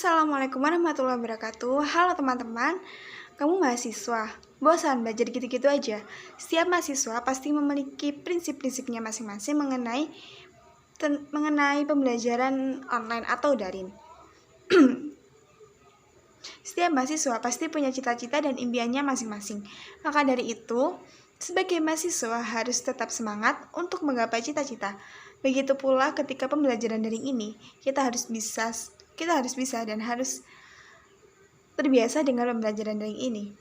Assalamualaikum warahmatullahi wabarakatuh. Halo teman-teman, kamu mahasiswa, bosan belajar gitu-gitu aja? Setiap mahasiswa pasti memiliki prinsip-prinsipnya masing-masing mengenai pembelajaran online atau daring. Setiap mahasiswa pasti punya cita-cita dan impiannya masing-masing. Maka dari itu, sebagai mahasiswa harus tetap semangat untuk menggapai cita-cita. Begitu pula ketika pembelajaran daring ini, kita harus bisa dan harus terbiasa dengan pembelajaran daring ini.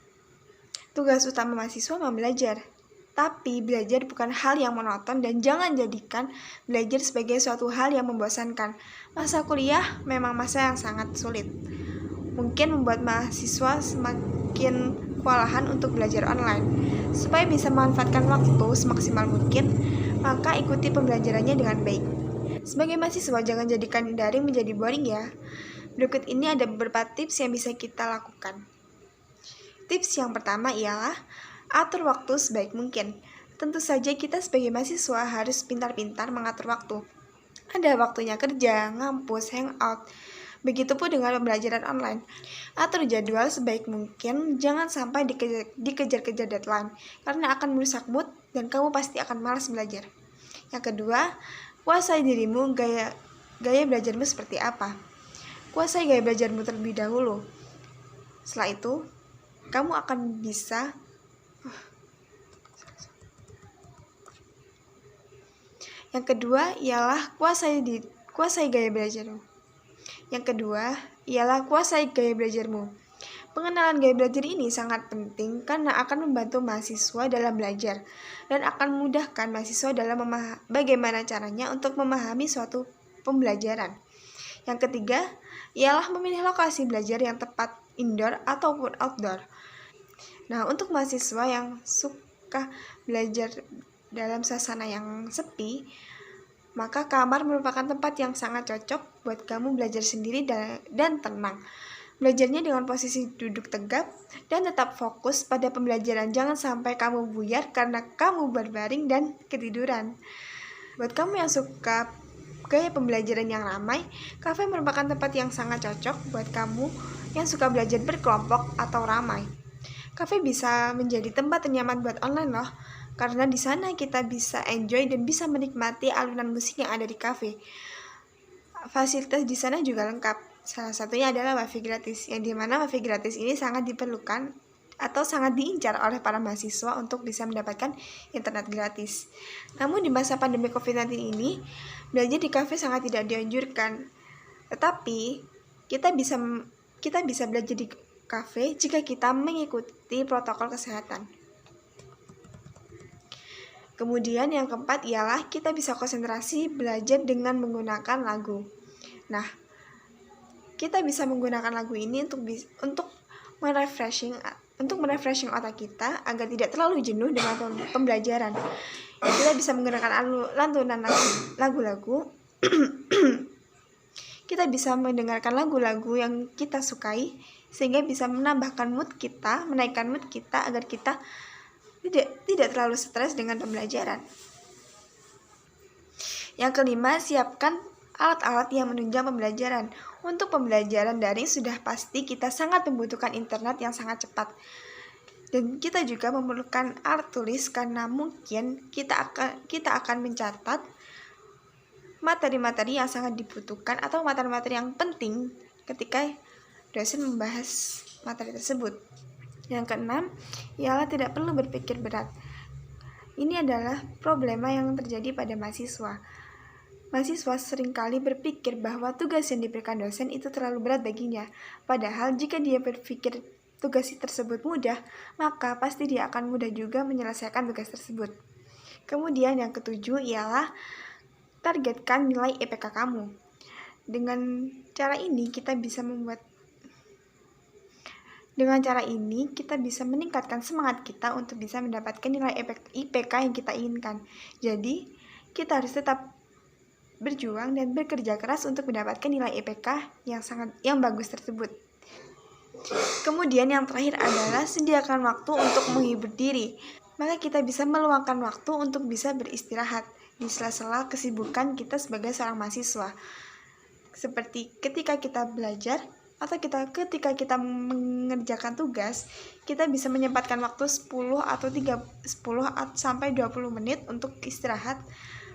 Tugas utama mahasiswa memang belajar, tapi belajar bukan hal yang monoton dan jangan jadikan belajar sebagai suatu hal yang membosankan. Masa kuliah memang masa yang sangat sulit. Mungkin membuat mahasiswa semakin kewalahan untuk belajar online. Supaya bisa memanfaatkan waktu semaksimal mungkin, maka ikuti pembelajarannya dengan baik. Sebagai mahasiswa, jangan jadikan daring menjadi boring ya. Berikut ini ada beberapa tips yang bisa kita lakukan. Tips yang pertama ialah atur waktu sebaik mungkin. Tentu saja kita sebagai mahasiswa harus pintar-pintar mengatur waktu. Ada waktunya kerja, ngampus, hangout. Begitupun dengan pembelajaran online. Atur jadwal sebaik mungkin, jangan sampai dikejar-kejar deadline, karena akan merusak mood dan kamu pasti akan malas belajar. Yang kedua, kuasai dirimu, gaya belajarmu seperti apa. Kuasai gaya belajarmu terlebih dahulu. Setelah itu, kamu akan bisa Yang kedua ialah kuasai gaya belajarmu. Pengenalan gaya belajar ini sangat penting karena akan membantu mahasiswa dalam belajar dan akan memudahkan mahasiswa dalam bagaimana caranya untuk memahami suatu pembelajaran. Yang ketiga ialah memilih lokasi belajar yang tepat, indoor ataupun outdoor. Nah, untuk mahasiswa yang suka belajar dalam suasana yang sepi, maka kamar merupakan tempat yang sangat cocok buat kamu belajar sendiri dan tenang. Belajarnya dengan posisi duduk tegap dan tetap fokus pada pembelajaran. Jangan sampai kamu buyar karena kamu berbaring dan ketiduran. Buat kamu yang suka gaya pembelajaran yang ramai, kafe merupakan tempat yang sangat cocok buat kamu yang suka belajar berkelompok atau ramai. Kafe bisa menjadi tempat ternyaman buat online loh, karena di sana kita bisa enjoy dan bisa menikmati alunan musik yang ada di kafe. Fasilitas di sana juga lengkap. Salah satunya adalah wifi gratis, yang dimana wifi gratis ini sangat diperlukan atau sangat diincar oleh para mahasiswa untuk bisa mendapatkan internet gratis. Namun di masa pandemi COVID-19 ini, belajar di kafe sangat tidak dianjurkan. Tetapi kita bisa belajar di kafe jika kita mengikuti protokol kesehatan. Kemudian yang keempat ialah kita bisa konsentrasi belajar dengan menggunakan lagu. Nah, kita bisa menggunakan lagu ini untuk merefreshing otak kita agar tidak terlalu jenuh dengan pembelajaran. Kita bisa menggunakan lantunan lagu-lagu. Kita bisa mendengarkan lagu-lagu yang kita sukai sehingga bisa menambahkan mood kita, menaikkan mood kita agar kita tidak terlalu stres dengan pembelajaran. Yang kelima, siapkan alat-alat yang menunjang pembelajaran. Untuk pembelajaran daring sudah pasti kita sangat membutuhkan internet yang sangat cepat. Dan kita juga memerlukan alat tulis karena mungkin kita akan mencatat materi-materi yang sangat dibutuhkan atau materi-materi yang penting ketika dosen membahas materi tersebut. Yang keenam, ialah tidak perlu berpikir berat. Ini adalah problema yang terjadi pada mahasiswa. Mahasiswa seringkali berpikir bahwa tugas yang diberikan dosen itu terlalu berat baginya. Padahal jika dia berpikir tugas tersebut mudah, maka pasti dia akan mudah juga menyelesaikan tugas tersebut. Kemudian yang ketujuh ialah targetkan nilai IPK kamu. Dengan cara ini kita bisa meningkatkan semangat kita untuk bisa mendapatkan nilai IPK yang kita inginkan. Jadi, kita harus tetap berjuang dan bekerja keras untuk mendapatkan nilai IPK yang bagus tersebut. Kemudian yang terakhir adalah sediakan waktu untuk menghibur diri. Maka kita bisa meluangkan waktu untuk bisa beristirahat di sela-sela kesibukan kita sebagai seorang mahasiswa. Seperti ketika kita belajar, atau ketika kita mengerjakan tugas, kita bisa menyempatkan waktu 10 sampai 20 menit untuk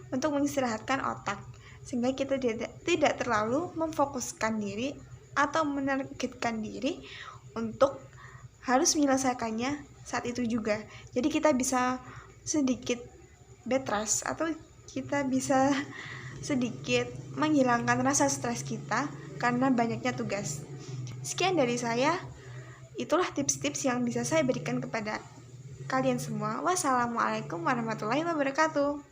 mengistirahatkan otak, sehingga kita tidak terlalu memfokuskan diri atau menargetkan diri untuk harus menyelesaikannya saat itu juga. Jadi kita bisa sedikit bed rest, atau kita bisa sedikit menghilangkan rasa stres kita karena banyaknya tugas. Sekian dari saya. Itulah tips-tips yang bisa saya berikan kepada kalian semua. Wassalamualaikum warahmatullahi wabarakatuh.